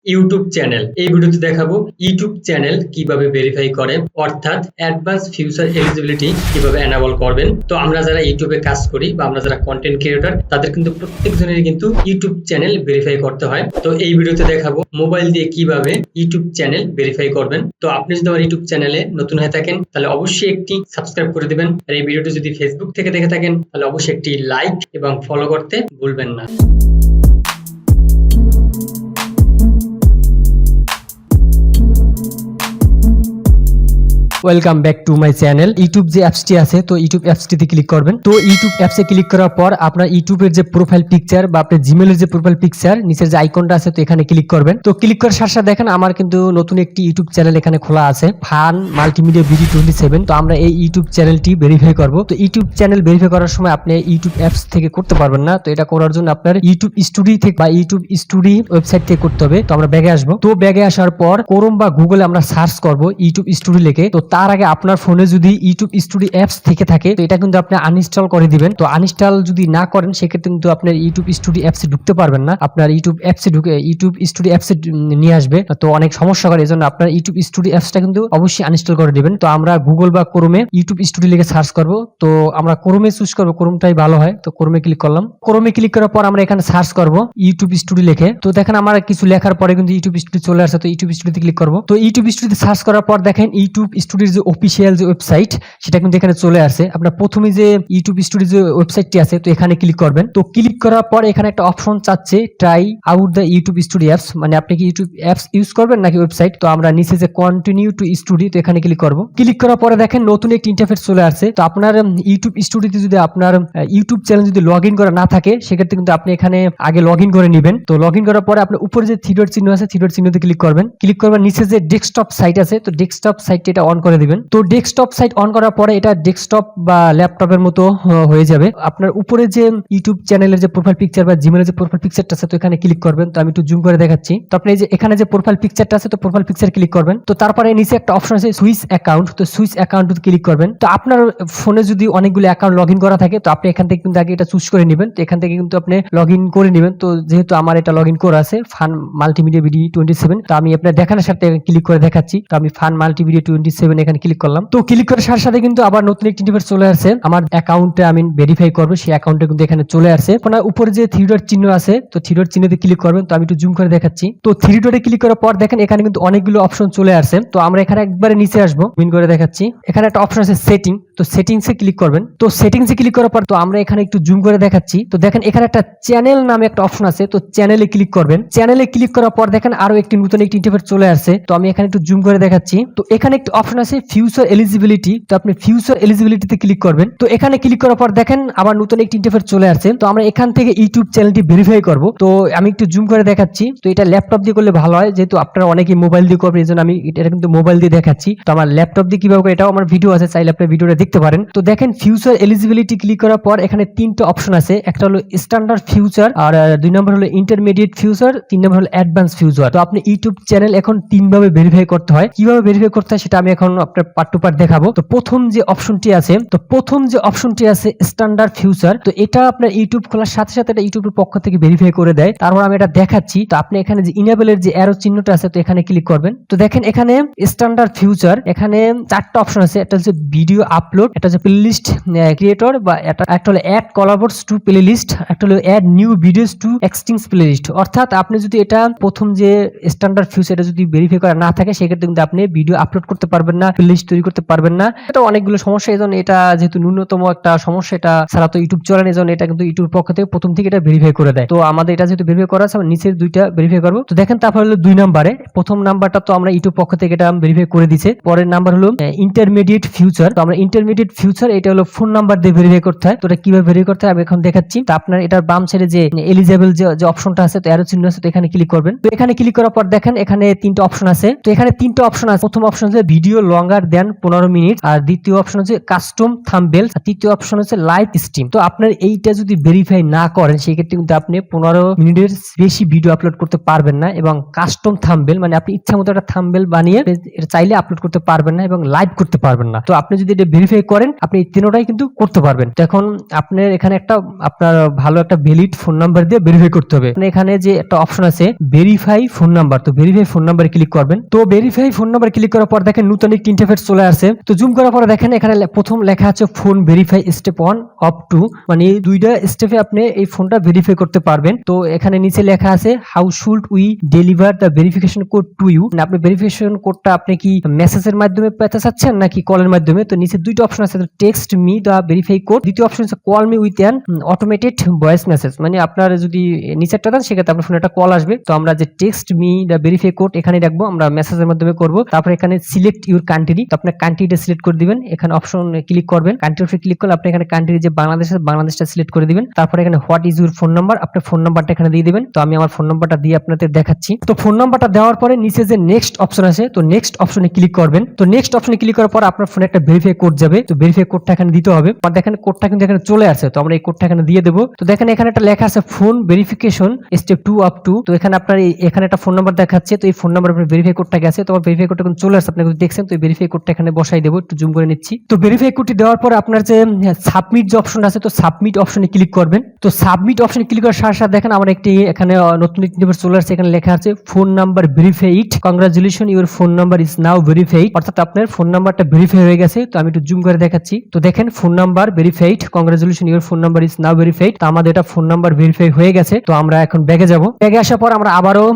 YouTube channel. এই ভিডিওতে দেখাবো ইউটিউব চ্যানেল কিভাবে ভেরিফাই করে, অর্থাৎ অ্যাডভান্স ফিউচার এলিজিবিলিটি কিভাবে এনাবল করবেন। তো আমরা যারা ইউটিউবে কাজ করি বা আমরা যারা কন্টেন্ট ক্রিয়েটর, তাদের কিন্তু প্রত্যেকজনেরই কিন্তু ইউটিউব চ্যানেল ভেরিফাই করতে হয়। তো এই ভিডিওতে দেখাবো মোবাইল দিয়ে কিভাবে ইউটিউব চ্যানেল ভেরিফাই করবেন। তো আপনি যদি আমার ইউটিউব চ্যানেলে নতুন হয়ে থাকেন তাহলে অবশ্যই একটি সাবস্ক্রাইব করে দিবেন, আর এই ভিডিওটি যদি ফেসবুক থেকে দেখে থাকেন তাহলে অবশ্যই একটি লাইক এবং ফলো করতে ভুলবেন না। Welcome back to my channel. YouTube যে অ্যাপসটি আছে, তো ইউটিউব অ্যাপসটিতে ক্লিক করবেন। তো ইউটিউব অ্যাপসে ক্লিক করার পর আপনার ইউটিউবের যে প্রোফাইল পিকচার বা আপনার জিমেলের যে প্রোফাইল পিকচার নিচের যে আইকনটা আছে, তো এখানে ক্লিক করবেন। তো ক্লিক করার সাথে সাথে দেখেন আমার কিন্তু নতুন একটি ইউটিউব চ্যানেল এখানে খোলা আছে, ফান মাল্টিমিডিয়া বিডি 27। তো আমরা এই ইউটিউব চ্যানেলটি ভেরিফাই করব। তো ইউটিউব চ্যানেল ভেরিফাই করার সময় আপনি ইউটিউব অ্যাপস থেকে করতে পারবেন না। তো এটা করার জন্য আপনার ইউটিউব স্টুডিও থেকে বা ইউটিউব স্টুডিও ওয়েবসাইট থেকে করতে হবে। তো আমরা ব্যাগে আসবো। তো ব্যাগে আসার পর ক্রোম বা গুগলে আমরা সার্চ করব ইউটিউব স্টুডিও লিখে। তো তার আগে আপনার ফোনে যদি ইউটিউব স্টুডিও অ্যাপস থেকে থাকে তো এটা কিন্তু আপনি আনইনস্টল করে দিবেন। তো আনইনস্টল যদি না করেন সেক্ষেত্রে কিন্তু আপনার ইউটিউব স্টুডিও অ্যাপসে ঢুকতে পারবেন না। আপনার ইউটিউব অ্যাপসে ঢুকে ইউটিউব স্টুডিও অ্যাপসে নিয়ে আসবে, তো অনেক সমস্যা করে। এজন্য আপনার ইউটিউব স্টুডিও অ্যাপসটা কিন্তু অবশ্যই আনইনস্টল করে দিবেন। তো আমরা গুগল বা ক্রোমে ইউটিউব স্টুডিও লিখে সার্চ করব। তো আমরা ক্রোমে চুজ করব, ক্রোমটাই ভালো হয়। তো ক্রোমে ক্লিক করলাম। ক্রোমে ক্লিক করার পর আমরা এখানে সার্চ করব ইউটিউব স্টুডিও লিখে। তো দেখেন আমার কিছু লেখার পরে কিন্তু ইউটিউব স্টুডিও চলে আসছে। তো ইউটিউব স্টুডিওতে ক্লিক করব। তো ইউটিউব স্টুডিওতে সার্চ করার পর দেখেন ইউটিউব স্টুডিওর যে অফিশিয়াল যে ওয়েবসাইট সেটা কিন্তু এখানে চলে আসে। আপনার প্রথমে যে ইউটিউব স্টুডিও যে ওয়েবসাইটটি আছে, তো এখানে ক্লিক করবেন। তো ক্লিক করার পর এখানে একটা অপশন চাচ্ছে try out the YouTube studio apps, মানে আপনি কি ইউটিউব অ্যাপস ইউজ করবেন নাকি ওয়েবসাইট। তো আমরা নিচে যে কন্টিনিউ টু স্টুডিও, তো এখানে ক্লিক করব। ক্লিক করার পরে দেখেন নতুন একটি ইন্টারফেস চলে আসছে। তো আপনার ইউটিউব স্টুডিওতে যদি আপনার ইউটিউব চ্যানেল যদি লগ ইন করা না থাকে সেক্ষেত্রে কিন্তু আপনি এখানে আগে লগ ইন করে নেবেন। তো লগ ইন করার পরে আপনার উপরে যে থ্রি ডট চিহ্ন আছে, থ্রি ডট চিহ্নতে ক্লিক করবেন। ক্লিক করবেন, নিচে যে ডেস্কটপ সাইট আছে, তো ডেস্কটপ সাইটটা এটা অন করে দিবেন। তো ডেস্কটপ সাইট অন করার পরে এটা ডেস্কটপ বা ল্যাপটপের মতো হয়ে যাবে। আপনার উপরে যে ইউটিউব চ্যানেলের যে প্রোফাইল পিকচার বা জিমেলের যে প্রোফাইল পিকচারটা আছে, তো এখানে ক্লিক করবেন। তো আমি একটু জুম করে দেখাচ্ছি। তো আপনি এই যে এখানে যে প্রোফাইল পিকচারটা আছে, তো প্রোফাইল পিকচার ক্লিক করবেন। তো তারপরে নিচে একটা অপশন আছে সুইচ অ্যাকাউন্ট, তো সুইচ অ্যাকাউন্টে ক্লিক করবেন। তো আপনার ফোনে যদি অনেকগুলো অ্যাকাউন্ট লগ ইন করা থাকে তো আপনি এখান থেকে কিন্তু আগে এটা চুজ করে নেবেন। তো এখান থেকে কিন্তু আপনি লগ ইন করে নেবেন। তো যেহেতু আমার এটা লগ ইন করা আছে ফান মাল্টিমিডিয়া বিডি 27, তো আমি আপনার দেখানোর সাথে ক্লিক করে দেখাচ্ছি। তো আমি ফান মাল্টিমিডিয়া 27 এখানে ক্লিক করলাম। তো ক্লিক করার সাথে সাথে কিন্তু আবার নতুন একটি ইন্টারফেস চলে আসছে। আমার অ্যাকাউন্টে আমি ভেরিফাই করব, সেই অ্যাকাউন্টে কিন্তু এখানে চলে আসছে। আপনার উপরে যে থ্রি ডট চিহ্ন আছে, তো থ্রি ডট চিহ্নতে ক্লিক করবেন। তো আমি একটু জুম করে দেখাচ্ছি। তো থ্রি ডটে ক্লিক করার পর দেখেন এখানে কিন্তু অনেকগুলো অপশন চলে আসছে। তো আমরা এখানে একবারে নিচে আসবো, জুম করে দেখাচ্ছি। এখানে একটা অপশন আছে সেটিং, তো সেটিংসে ক্লিক করবেন। তো সেটিংসে ক্লিক করার পর তো আমরা এখানে একটু জুম করে দেখাচ্ছি। তো দেখেন এখানে একটা চ্যানেল নামে একটা অপশন আছে, তো চ্যানেলে ক্লিক করবেন। চ্যানেলে ক্লিক করার পর দেখেন আরো একটি নতুন একটি ইন্টারফেস চলে আসছে। তো আমি এখানে একটু জুম করে দেখাচ্ছি। তো এখানে একটি অপশন আছে ফিউচার এলিজিবিলিটি, তো আপনি ফিউচার এলিজিবিলিটিতে ক্লিক করবেন। তো এখানে ক্লিক করার পর দেখেন আবার নতুন একটি ইন্টারফেস চলে আসছে। তো আমরা এখান থেকে ইউটিউব চ্যানেলটি ভেরিফাই করব। তো আমি একটু জুম করে দেখাচ্ছি। তো এটা ল্যাপটপ দিয়ে করলে ভালো হয়, যেহেতু আপনারা অনেকেই মোবাইল দিয়ে করবেন, এজন্য আমি এটা কিন্তু মোবাইল দিয়ে দেখাচ্ছি। তো আমার ল্যাপটপ দিয়ে কিভাবে করে এটাও আমার ভিডিও আছে, চাইলে আপনি ভিডিওটা দেখতে পারেন। তো দেখেন ফিউচার এলিজিবিলিটি ক্লিক করার পর এখানে তিনটা অপশন আছে। একটা হলো স্ট্যান্ডার্ড ফিউচার, আর দুই নম্বর হলো ইন্টারমিডিয়েট ফিউচার, তিন নম্বর হলো অ্যাডভান্স ফিউচার। তো আপনি ইউটিউব চ্যানেল এখন তিন ভাবে ভেরিফাই করতে হয়। কিভাবে ভেরিফাই করতে হয় সেটা আমি এখন আপনার পার্ট টু পার্ট দেখাবো। তো প্রথম যে অপশনটি আছে, তো প্রথম যে অপশনটি আছে স্ট্যান্ডার্ড ফিউচার, তো এটা আপনার ইউটিউব খোলার সাথে সাথে এটা ইউটিউবের পক্ষ থেকে ভেরিফাই করে দেয়। তারপর আমি এটা দেখাচ্ছি। তো আপনি এখানে যে ইনেবলের যে অ্যারো চিহ্নটা আছে, তো এখানে ক্লিক করবেন। তো দেখেন এখানে স্ট্যান্ডার্ড ফিউচার, এখানে চারটা অপশন আছে। একটা হচ্ছে ভিডিও আপলোড, একটা হচ্ছে প্লেলিস্ট ক্রিয়েটর, বা একটা হলো অ্যাড কোলাবরেটস টু প্লেলিস্ট, একটা হলো add new videos to existing playlist. অর্থাৎ আপনি যদি এটা প্রথম যে স্ট্যান্ডার্ড ফিউচার এটা যদি ভেরিফাই করা না থাকে সেক্ষেত্রে কিন্তু আপনি ভিডিও আপলোড করতে পারবেন না, প্লেলিস্ট তৈরি করতে পারবেন না। এটা অনেকগুলো সমস্যা। এজন্য এটা যেহেতু ন্যূনতম একটা সমস্যা, এটা ছাড়া তো ইউটিউব চলে না, এজন্য এটা কিন্তু ইউটিউব পক্ষ থেকে প্রথম থেকে এটা ভেরিফাই করে দেয়। তো আমাদের এটা যেহেতু ভেরিফাই করা আছে, আমরা নিচের দুইটা ভেরিফাই করবো। তো দেখেন তারপর হলো দুই নাম্বারে, প্রথম নাম্বারটা তো আমরা ইউটিউব পক্ষ থেকে এটা ভেরিফাই করে দিছে। পরের নাম্বার হলো ইন্টারমিডিয়েট ফিউচার। তো আমরা ইন্টারমিডিয়েট ফিউচার এটা হলো ফোন নাম্বার দিয়ে ভেরিফাই করতে হয়। তো এটা কিভাবে ভেরিফাই করতে হয় আমি এখন দেখাচ্ছি। তো আপনার এটার বাম সাইডে যে এলিজেবল যে অপশনটা আছে, তো অ্যারো চিহ্ন আছে, তো এখানে ক্লিক করবেন। তো এখানে ক্লিক করার পর দেখেন এখানে তিনটা অপশন আছে। তো এখানে তিনটা অপশন আছে। প্রথম অপশন হচ্ছে ভিডিও লঙ্গার দেন 15 মিনিট, আর দ্বিতীয় অপশন হচ্ছে কাস্টম থাম্বনেল, আর তৃতীয় অপশন হচ্ছে লাইভ স্ট্রিম। তো আপনার এইটা যদি ভেরিফাই না করেন সেক্ষেত্রে কিন্তু আপনি 15 মিনিটের বেশি ভিডিও আপলোড করতে পারবেন না, এবং কাস্টম থাম্বনেল মানে আপনি ইচ্ছা মতো একটা থাম্বনেল বানিয়ে এটা চাইলে আপলোড করতে পারবেন না এবং লাইভ করতে পারবেন না। তো আপনি যদি এটা ভেরিফাই ভেরিফাই করেন, আপনি এই তিনটাই কিন্তু করতে পারবেন। তো এখন আপনার এখানে একটা আপনার ভালো একটা ভ্যালিড ফোন নাম্বার দিয়ে ভেরিফাই করতে হবে। এখানে যে একটা অপশন আছে ভেরিফাই ফোন নাম্বার, তো ভেরিফাই ফোন নাম্বারে ক্লিক করবেন। তো ভেরিফাই ফোন নাম্বার ক্লিক করার পর দেখেন নতুন একটি ইন্টারফেস চলে আসছে। তো জুম করার পরে দেখেন এখানে প্রথম লেখা আছে ফোন ভেরিফাই স্টেপ 1 অফ 2, মানে দুইটা স্টেপে আপনি এই ফোনটা ভেরিফাই করতে পারবেন। তো এখানে নিচে লেখা আছে how should we deliver the verification code to you, আপনি ভেরিফিকেশন কোডটা আপনি কি মেসেজের মাধ্যমে পেতে চাচ্ছেন নাকি কলের মাধ্যমে। তো নিচে দুইটা অপশন আছে, text me the verify code, দ্বিতীয় অপশন আছে call me with an automated voice message, মানে আপনার যদি নিচেরটা দেন সেক্ষেত্রে আপনার ফোনে একটা কল আসবে। তো আমরা যে text me the verify code এখানে রাখবো, আমরা মেসেজের মাধ্যমে করব। তারপর এখানে সিলেক্ট ইউর কান্ট্রি, তো আপনার কান্ট্রিটা সিলেক্ট করে দিবেন, এখানে অপশন ক্লিক করবেন, কান্ট্রি অপশন ক্লিক করলে আপনি এখানে কান্ট্রি যে বাংলাদেশটা সিলেক্ট করে দিবেন। তারপর এখানে what is your phone number, আপনার ফোন নাম্বারটা এখানে দিয়ে দিবেন। তো আমি আমার ফোন নাম্বারটা দিয়ে আপনাদের দেখাচ্ছি। তো ফোন নাম্বারটা দেওয়ার পরে নিচে যে নেক্সট অপশন আছে, তো নেক্সট অপশনে ক্লিক করবেন। তো নেক্সট অপশনে ক্লিক করার পর আপনার ফোনে একটা ভেরিফাই কোড যাবে, তো ভেরিফাই কোডটা এখানে দিতে হবে। আর দেখেন কোডটা কিন্তু এখানে চলে আসছে, তো আমরা এই কোডটা এখানে দিয়ে দেবো। তো দেখেন এখানে একটা লেখা আছে ফোন ভেরিফিকেশন স্টেপ 2 অফ 2, তো এখানে আপনার এখানে একটা ফোন নাম্বার দেখাচ্ছে, তো এই ফোন নাম্বার আপনার ভেরিফাই কোডটা গেছে, তো ভেরিফাই কোডটা কিন্তু চলে আসছে, আপনি দেখছেন। তো এই ভেরিফাই কোডটা এখানে বসাই দেবো, একটু জুম করে নিচ্ছি। তো ভেরিফাই কোডটি দেওয়ার পর আপনার যে সাবমিট যে অপশন আছে, তো সাবমিট অপশনে ক্লিক করবেন। তো সাবমিট অপশনে ক্লিক করার সাথে সাথে দেখেন আমার একটি এখানে নতুন একটি ইন্টারফেস চলে আসছে, এখানে লেখা আছে phone number verified, congratulation your phone number is now verified, অর্থাৎ আপনার ফোন নাম্বারটা ভেরিফাই হয়ে গেছে। তো আমি একটু জুম করে দেখাচ্ছি। তো দেখেন phone number verified, congratulation your phone number is now verified, তো আমাদের এটা ফোন নাম্বার ভেরিফাই হয়ে গেছে। তো আমরা এখন ব্যাগে যাব, ব্যাগে আসার পর আমরা আবারও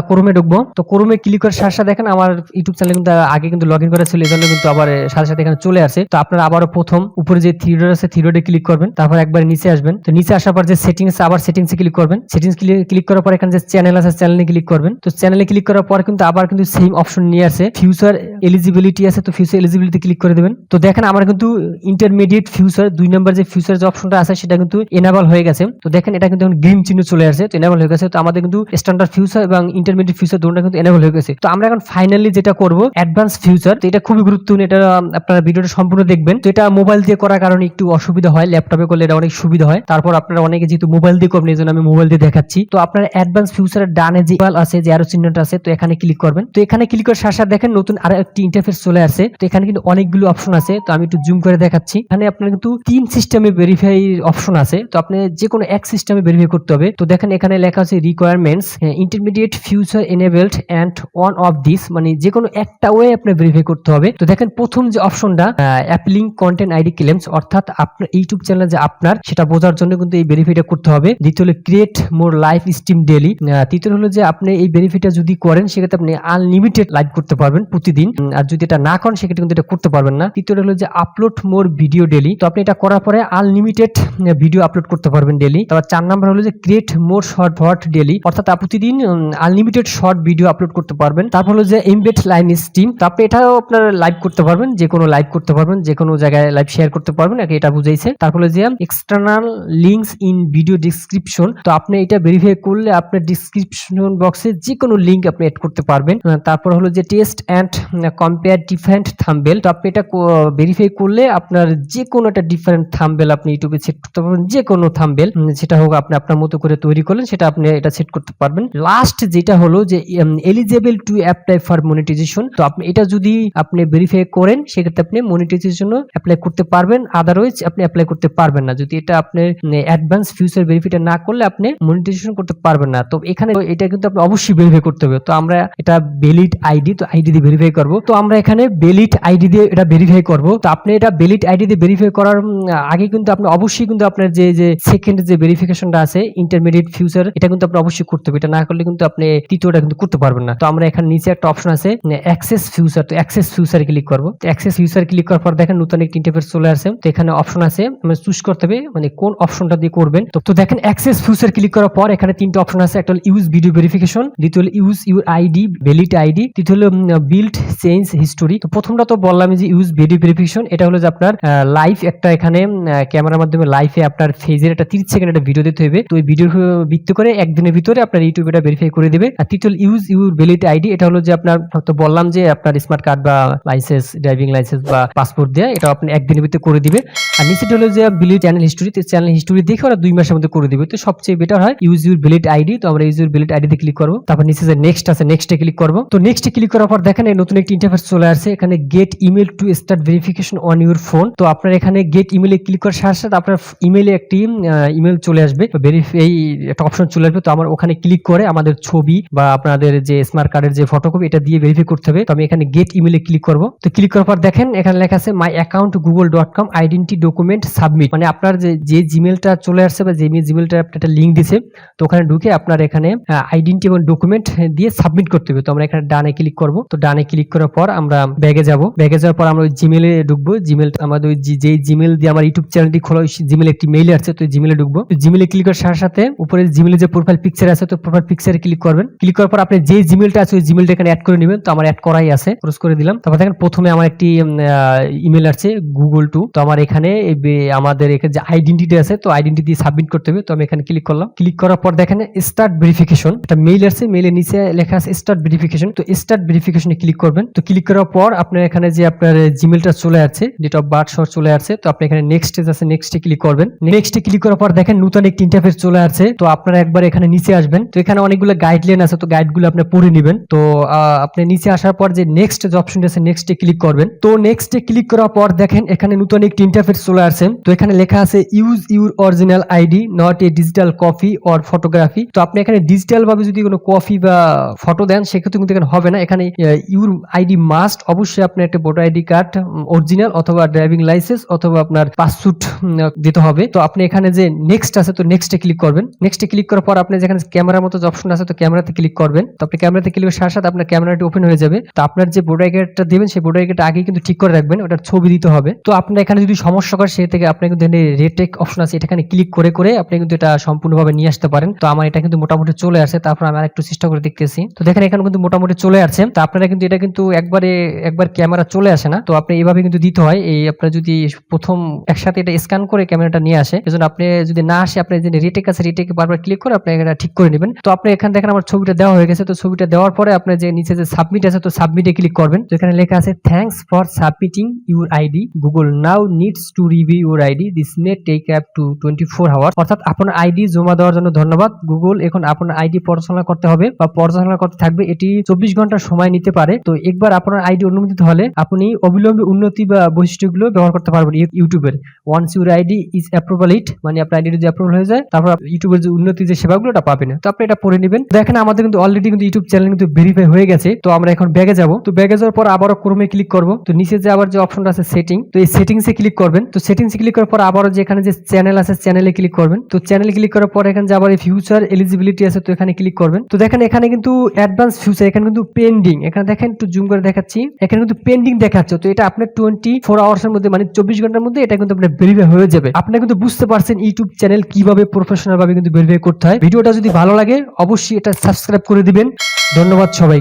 ক্রোমে ঢুকবো। তো ক্রোমে ক্লিক করার সাথে সাথে দেখেন আমার ইউটিউব চ্যানেল কিন্তু আগে কিন্তু লগ ইন করা ছিল, এই জন্য কিন্তু আবার সাথে সাথে এখানে চলে আসে। তো আপনারা আবারও প্রথম উপরে যে থ্রি ডট আছে থ্রি ডটে ক্লিক করবেন, তারপর একবার নিচে আসবেন। তো নিচে আসার পর যে সেটিংস, আবার সেটিংসে ক্লিক করবেন। সেটিংস ক্লিক করার পর এখানে যে চ্যানেল আছে চ্যানেলে ক্লিক করবেন। তো চ্যানেলে ক্লিক করার পর কিন্তু আবার কিন্তু সেম অপশন নিয়ে আসে, ফিউচার এলিজিবিলিটি আছে, তো ফিউচার এলিজিবিলিটি ক্লিক করে দেবেন। তো দেখেন আমার কিন্তু ইন্টারমিডিয়েট ফিউচার 2 নম্বর যে ফিউচার যে অপশনটা আছে সেটা কিন্তু এনাবল হয়ে গেছে। তো দেখেন এটা কিন্তু গ্রিন চিহ্ন চলে আসছে, তো এনাবল হয়ে গেছে। তো আমাদের কিন্তু স্ট্যান্ডার্ড ফিউচার এবং ইন্টারমিডিয়েট ফিউচার দুটোটা কিন্তু এনাবল হয়ে গেছে। তো আমরা এখন ফাইনালি যেটা করব অ্যাডভান্স ফিউচার, তো এটা খুবই গুরুত্বপূর্ণ, এটা আপনারা ভিডিওটা সম্পূর্ণ দেখবেন। তো এটা মোবাইল দিয়ে করার কারণে একটু অসুবিধা হয়, ল্যাপটপে করলে এটা অনেক সুবিধা হয়। তারপর আপনারা অনেকে যেহেতু মোবাইল দিয়ে করবেন, এই জন্য আমি মোবাইল দিয়ে দেখাচ্ছি। তো আপনার অ্যাডভান্স ফিউচারের ডানে যে ইকুয়াল আছে, যে অ্যারো চিহ্নটা আছে, তো এখানে ক্লিক করবেন। তো এখানে ক্লিক করার সাথে সাথে দেখেন নতুন আরো একটি ইন্টারফেস চলে আসে। তো এখানে কিন্তু অনেকগুলো অপশন আছে, তো আমি একটু জুম করে দেখাচ্ছি। এখানে আপনার কিন্তু 3 সিস্টেমে ভেরিফাই অপশন আছে, তো আপনি যে কোনো এক সিস্টেমে ভেরিফাই করতে হবে। তো দেখেন এখানে লেখা আছে requirements intermediate future enabled and one of this, মানে যে কোনো একটা ওয়ে আপনি ভেরিফাই করতে হবে। তো দেখেন প্রথম যে অপশনটা অ্যাপলিং কন্টেন্ট আইডি ক্লেমস, অর্থাৎ আপনার ইউটিউব চ্যানেল যে আপনার সেটা বোঝার জন্য কিন্তু এই ভেরিফাইটা করতে হবে। দ্বিতীয় হলো ক্রিয়েট মোর লাইভ স্ট্রিম ডেইলি, তৃতীয় হলো যে আপনি এই ভেরিফাইটা যদি করেন সেক্ষেত্রে আপনি আনলিমিটেড লাইভ করতে পারবেন প্রতিদিন, আর যদি এটা না করেন সেক্ষেত্রে কিন্তু এটা করতে পারবেন না। তৃতীয় হলো যে আপলোড মোর ভিডিও ডেইলি, তো আপনি এটা করার পরে আনলিমিটেড ভিডিও আপলোড করতে পারবেন ডেইলি। তারপর 4 নাম্বার হলো যে ক্রিয়েট মোর শর্ট ডেইলি, অর্থাৎ প্রতিদিন আনলিমিটেড শর্ট ভিডিও আপলোড করতে পারবেন। তারপর হলো যে এমবেড লাইভ স্ট্রিম, তো আপনি এটাও আপনার লাইভ করতে পারবেন, যে কোনো লাইভ করতে পারবেন, যে কোনো জায়গায় লাইভ শেয়ার করতে পারবেন, এটা বুঝাইছে। তারপর হলো যে external links in video description, তো আপনি এটা ভেরিফাই করলে আপনার ডেসক্রিপশন বক্সে যে কোনো লিঙ্ক আপনি এড করতে পারবেন। তারপর হলো যে test and compare different thumbnail, তো আপনি এটা ভেরিফাই করলে আপনার যে কোনো একটা ডিফারেন্ট থাম্বনেল আপনি ইউটিউবে সেট করতে পারবেন, যে কোনো থাম্বনেল, সেটা হোক আপনি আপনার মতো করে তৈরি করলেন, সেটা আপনি এটা সেট করতে পারবেন। লাস্ট যেটা হলো যে eligible to apply for monetization, তো আপনি এটা যদি আপনি ভেরিফাই করেন সেক্ষেত্রে আপনি মনিটাইজেশন অ্যাপ্লাই করতে পারবেন, আদারওয়াইজ আপনি অ্যাপ্লাই করতে পারবেন না। যদি এটা আপনি অ্যাডভান্স ফিউচার ভেরিফাইটা না করলে আপনি মনিটাইজেশন করতে পারবেন না। তো এখানে এটা কিন্তু আপনি অবশ্যই ভেরিফাই করতে হবে। তো আমরা এটা ভ্যালিড আইডি, তো আইডি দিয়ে ভেরিফাই করব। তো আমরা এখানে ভ্যালিড আইডি দিয়ে এটা ভেরিফাই করব। তো আপনি এটা ভ্যালিড আইডি দিয়ে ভেরিফাই করার আগে কিন্তু আপনি অবশ্যই কিন্তু আপনার যে সেকেন্ড যে ভেরিফিকেশনটা আছে ইন্টারমিডিয়েট ফিউচার, এটা কিন্তু আপনি অবশ্যই করতে হবে। এটা না করলে কিন্তু আপনি তৃতীয়টা কিন্তু করতে পারবেন না। তো আমরা এখানে নিচে একটা অপশন আছে অ্যাক্সেস ফিউচার, তো অ্যাক্সেস ফিউচারে ক্লিক করব। তো অ্যাক্সেস ফিউচার ক্লিক করার পর দেখেন নতুন একটি ইন্টারফেস চলে আসে। তো এখানে অপশন আছে, মানে চুজ করতে হবে মানে কোন অপশনটা দিয়ে করবেন। তো দেখেন অ্যাক্সেস ফিউচার ক্লিক করার পর এখানে 3টা অপশন আছে, একটা হলো ইউজ ভিডিও ভেরিফিকেশন, দ্বিতীয় হলো use your ID valid ID, তৃতীয় হলো বিল্ড চেঞ্জ হিস্টোরি। তো প্রথমটা তো বললাম যে ইউজ ভিডিও ভেরিফিকেশন, এটা হলো যে আপনার লাইভ একটা এখানে ক্যামেরার মাধ্যমে লাইভে আপনার ফেজের একটা 30 সেকেন্ড একটা ভিডিও দিতে হবে। তো এই ভিডিও ভিত্তি করে একদিনের ভিতরে আপনার ইউটিউব এটা ভেরিফাই করে দিবে। আর তৃতীয় ইউজ ইউর ভ্যালিড আইডি, এটা হলো যে আপনার তো বললাম যে আপনার স্মার্ট কার্ড বা লাইসেন্স, ড্রাইভিং লাইসেন্স বা পাসপোর্ট দিয়ে এটা আপনি একদিনের ভিতরে করে দিবে। আর নিচেটা হলো যে বিলিড চ্যানেল হিস্টোরি, তো চ্যানেল হিস্টোরি দেখে ওরা 2 মাসের মধ্যে করে দিবে। তো সবচেয়ে বেটার হয় ইউজ ইউর ভ্যালিড আইডি। তো আমরা ইউজ ইউর ভ্যালিড আইডি তে ক্লিক করব। তারপর নিচে যে নেক্সট আছে নেক্সটে ক্লিক করব। তো নেক্সটে ক্লিক করার পর দেখেন এই নতুন একটি ইন্টারফেস চলে আসছে, এখানে get email to start verification verification on your phone. তো আপনার এখানে গেট ইমেলে ক্লিক করার সাথে সাথে আপনার ইমেলে একটি ইমেল চলে আসবে, এই একটা অপশন চলে আসবে। তো আমার ওখানে ক্লিক করে আমাদের ছবি বা আপনাদের যে স্মার্ট কার্ডের যে ফটোকপি এটা দিয়ে ভেরিফাই করতে হবে। তো আমি এখানে গেট ইমেলে ক্লিক করব। তো ক্লিক করার পর দেখেন এখানে লেখা আছে my account google.com identity document submit, মানে আপনার যে জিমেলটা চলে আসছে বা যে জিমেলটা একটা লিঙ্ক দিছে, তো ওখানে ঢুকে আপনার এখানে আইডেন্টি এবং ডকুমেন্ট দিয়ে সাবমিট করতে হবে। তো আমরা এখানে ডানে ক্লিক করব। তো ডানে ক্লিক করার পর আমরা ব্যাগে যাব। ব্যাগে যাওয়ার পর আমরা ওই জিমেলে ঢুকবো। জিমেল আমাদের ওই যে জিমেল দিয়ে আমার ইউটিউব চ্যানেলটি খোলা, ওই জিমেলে একটি মেইল আছে, তো জিমেলে ঢুকবো। তো জিমেলে ক্লিক করার সাথে সাথে উপরে জিমেলে যে প্রোফাইল পিকচার আছে, তো প্রোফাইল পিকচারে ক্লিক করবেন। ক্লিক করার পর আপনি যে জিমেলটা আছে ওই জিমেলটা এখানে অ্যাড করে নেবেন। তো আমার অ্যাড করাই আছে, ক্রস করে দিলাম। তারপর দেখেন প্রথমে আমার একটি ইমেল আছে google2। তো আমার এখানে আমাদের এখানে যে আইডেন্টিটি আছে, তো আইডেন্টিটি দিয়ে সাবমিট করতে হবে। তো আমি এখানে ক্লিক করলাম। ক্লিক করার পর দেখেন স্টার্ট ভেরিফিকেশন, একটা মেইল আছে, মেইলের নিচে লেখা আছে স্টার্ট ভেরিফিকেশন। তো স্টার্ট ভেরিফিকেশনে ক্লিক করবেন। তো ক্লিক করার পর আপনার এখানে যে আপনার জিমেলটা চলে আসছে, ডেট অফ বার্থ সহ চলে আসছে। তো আপনি এখানে নেক্সট আছে, নেক্সটে ক্লিক করবেন। নেক্সটে ক্লিক করার পর দেখেন নতুন একটি ইন্টারফেস চলে আসছে। তো আপনারা একবার এখানে নিচে আসবেন। তো এখানে অনেকগুলো গাইডলাইন আছে, তো গাইডগুলো আপনি পড়ে নেবেন। তো আপনি নিচে আসার পর যে নেক্সট যে অপশনটা আছে নেক্সটে ক্লিক করবেন। তো নেক্সটে ক্লিক করার পর দেখেন এখানে নতুন একটি ইন্টারফেস চলে আসছে। তো এখানে লেখা আছে use your original ID not a digital copy or photography. তো আপনি এখানে ডিজিটাল ভাবে যদি কোনো কপি বা ফটো দেন সেক্ষেত্রে কিন্তু এখানে হবে না। এখানে ইউর আইডি মাস্ট, অবশ্যই আপনার একটা ভোটার আইডি কার্ড অরিজিনাল অথবা ড্রাইভিং লাইসেন্স অথবা আপনার পাসপোর্ট দিতে হবে। তো আপনি এখানে যে নেক্সট আছে, তো নেক্সটে ক্লিক করবেন। নেক্সটে ক্লিক করার পর আপনি যেখানে ক্যামেরার মতো যে অপশন আছে, তো ক্যামেরাতে ক্লিক করবেন। তো আপনি ক্যামেরাতে ক্লিক করার সাথে সাথে আপনার ক্যামেরাটি ওপেন হয়ে যাবে। তো আপনার যে ভোটার আইডি কার্ডটা দিবেন সেই ভোটার আইডি কার্ডটা আগে কিন্তু ঠিক করে রাখবেন, ওটার ছবি দিতে হবে। তো আপনার এখানে যদি সমস্যা করে সে থেকে আপনি কিন্তু রেটেক অপশন আছে, এখানে ক্লিক করে করে আপনি কিন্তু এটা সম্পূর্ণভাবে নিয়ে আসতে পারেন। তো আমার এটা কিন্তু মোটামুটি চলে আসে। তারপর আমি আরেকটু চেষ্টা করে দেখতেছি। তো দেখেন এখানে কিন্তু মোটামুটি চলে আসছে। তো আপনারা কিন্তু এটা কিন্তু একবার ক্যামেরা চলে আসে না, তো আপনি এইভাবে কিন্তু দিতে হয়। এই আপনার যদি প্রথম একসাথে এটা স্ক্যান করে ক্যামেরাটা নিয়ে আসে, এজন্য আপনি যদি না আসে আপনি যে রিটেক আছে রিটেকে বারবার ক্লিক করে আপনি এটা ঠিক করে নেবেন। তো আপনি এখানে দেখেন আমার ছবিটা দেওয়া হয়ে গেছে। তো ছবিটা দেওয়ার পরে আপনি যে নিচে যে সাবমিট আছে, তো সাবমিটে ক্লিক করবেন। তো এখানে লেখা আছে thanks for submitting your ID, Google now needs to review your ID, this may take up to 24 hours. অর্থাৎ আপনার আইডি জমা দেওয়ার জন্য ধন্যবাদ। গুগল এখন আপনার আইডি পর্যালোচনা করতে হবে বা পর্যালোচনা করতে থাকবে, এটি 24 ঘন্টা সময় নিতে পারে। তো একবার আপনার আইডি অনুমোদিত হলে আপনি অবিলম্বে উন্নতি বা বৈশিষ্ট্যগুলো ব্যবহার করতে পারবেন ইউটিউবের। Once your ID is approval it, মানে আপনার আইডি যদি অ্যাপ্রুভাল হয়ে যায় তারপর ইউটিউবের যে উন্নতি যে সেবাগুলো এটা পাবেন। তো আপনি এটা পড়ে নেবেন। দেখেন আমাদের কিন্তু অলরেডি কিন্তু ইউটিউব চ্যানেল কিন্তু ভেরিফাই হয়ে গেছে। তো আমরা এখন ব্যাগে যাব। তো ব্যাগে যাওয়ার পর আবারও ক্রমে ক্লিক করব। তো নিচে যে আবার যে অপশনটা আছে সেটিং, তো এই সেটিংসে ক্লিক করবেন। তো সেটিংসে ক্লিক করার পর আবারও যে এখানে যে চ্যানেল আছে চ্যানেলে ক্লিক করবেন। তো চ্যানেলে ক্লিক করার পর এখানে যে আবার ফিউচার এলিজিবিলিটি আছে, তো এখানে ক্লিক করবেন। তো দেখেন এখানে কিন্তু অ্যাডভান্স ফিউচার, এখানে কিন্তু পেন্ডিং, এখানে দেখেন একটু জুম করে দেখাচ্ছি, এখানে কিন্তু পেন্ডিং দেখাচ্ছে। তো এটা আপনার 24 আওয়ার্স এর মধ্যে, মানে 24 ঘন্টার মধ্যে এটা কিন্তু আপনার ভেরিফাই হয়ে যাবে। আপনি কিন্তু বুঝতে পারছেন ইউটিউব চ্যানেল কিভাবে প্রফেশনাল ভাবে কিন্তু ভেরিফাই করতে হয়। ভিডিওটা যদি ভালো লাগে অবশ্যই এটা সাবস্ক্রাইব করে দিবেন। ধন্যবাদ সবাই।